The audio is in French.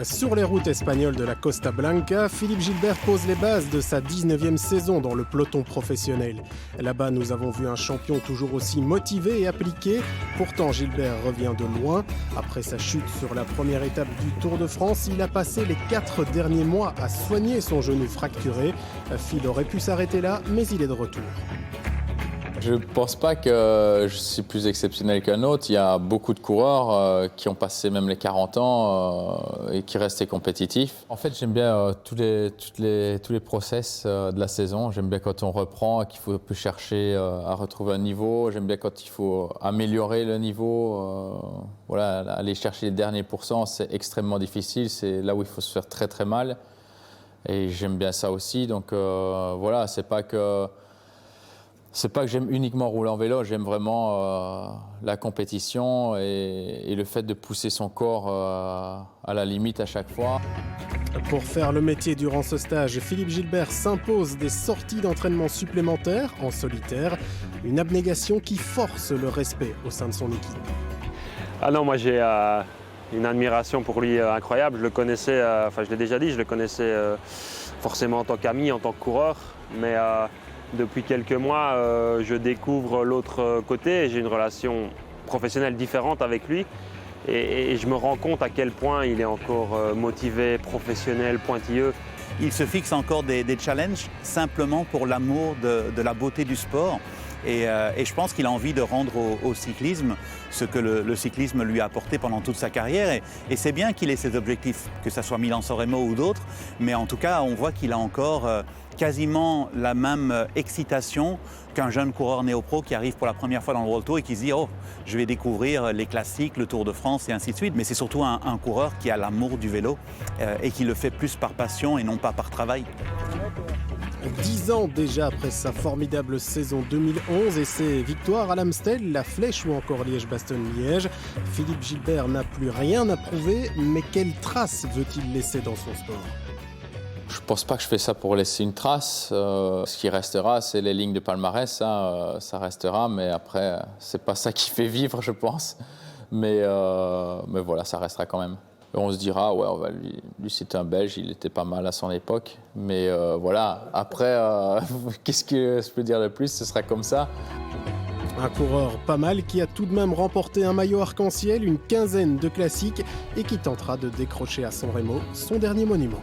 Sur les routes espagnoles de la Costa Blanca, Philippe Gilbert pose les bases de sa 19e saison dans le peloton professionnel. Là-bas, nous avons vu un champion toujours aussi motivé et appliqué. Pourtant, Gilbert revient de loin. Après sa chute sur la première étape du Tour de France, il a passé les 4 derniers mois à soigner son genou fracturé. Phil aurait pu s'arrêter là, mais il est de retour. Je ne pense pas que je suis plus exceptionnel qu'un autre. Il y a beaucoup de coureurs qui ont passé même les 40 ans et qui restaient compétitifs. En fait, j'aime bien tous les process de la saison. J'aime bien quand on reprend, qu'il faut plus chercher à retrouver un niveau. J'aime bien quand il faut améliorer le niveau. Voilà, aller chercher les derniers pourcents, c'est extrêmement difficile. C'est là où il faut se faire très très mal. Et j'aime bien ça aussi. Donc voilà, c'est pas que j'aime uniquement rouler en vélo, j'aime vraiment la compétition et le fait de pousser son corps à la limite à chaque fois. Pour faire le métier durant ce stage, Philippe Gilbert s'impose des sorties d'entraînement supplémentaires en solitaire, une abnégation qui force le respect au sein de son équipe. Ah non, moi j'ai une admiration pour lui incroyable. Je le connaissais, je l'ai déjà dit, je le connaissais forcément en tant qu'ami, en tant que coureur, mais depuis quelques mois, je découvre l'autre côté et j'ai une relation professionnelle différente avec lui. Et je me rends compte à quel point il est encore motivé, professionnel, pointilleux. Il se fixe encore des challenges simplement pour l'amour de la beauté du sport. Et je pense qu'il a envie de rendre au cyclisme ce que le cyclisme lui a apporté pendant toute sa carrière. Et c'est bien qu'il ait ses objectifs, que ce soit Milan-San Remo ou d'autres. Mais en tout cas, on voit qu'il a encore quasiment la même excitation qu'un jeune coureur néo-pro qui arrive pour la première fois dans le World Tour et qui se dit « Oh, je vais découvrir les classiques, le Tour de France et ainsi de suite ». Mais c'est surtout un coureur qui a l'amour du vélo et qui le fait plus par passion et non pas par travail. 10 ans déjà après sa formidable saison 2011 et ses victoires à l'Amstel, la Flèche ou encore Liège-Bastogne-Liège, Philippe Gilbert n'a plus rien à prouver, mais quelle trace veut-il laisser dans son sport ? Je ne pense pas que je fais ça pour laisser une trace. Ce qui restera, c'est les lignes de palmarès, ça restera, mais après, c'est pas ça qui fait vivre, je pense. Mais voilà, ça restera quand même. Et on se dira, ouais, lui c'était un Belge, il était pas mal à son époque. Mais voilà, après, qu'est-ce que je peux dire de plus? Ce sera comme ça. Un coureur pas mal qui a tout de même remporté un maillot arc-en-ciel, une quinzaine de classiques et qui tentera de décrocher à San Remo son dernier monument.